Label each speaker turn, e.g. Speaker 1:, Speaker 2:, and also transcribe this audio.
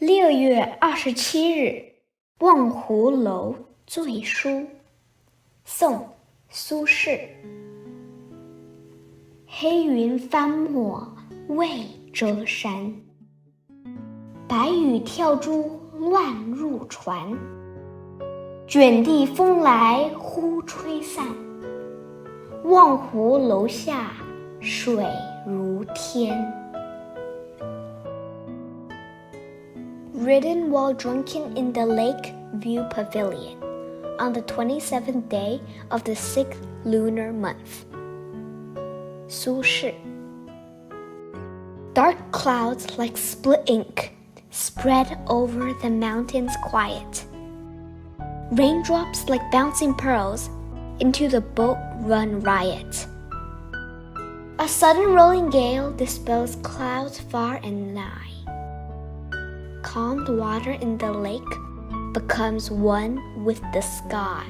Speaker 1: 6月27日望湖楼醉书，宋·苏轼。黑云翻墨未遮山，白雨跳珠乱入船。卷地风来忽吹散，望湖楼下水如天。Written while drunken in the Lake View Pavilion on the 27th day of the 6th lunar month. 苏轼. Dark clouds like split ink spread over the mountains quiet. Raindrops like bouncing pearls into the boat run riot. A sudden rolling gale dispels clouds far and nigh.Calmed water in the lake becomes one with the sky.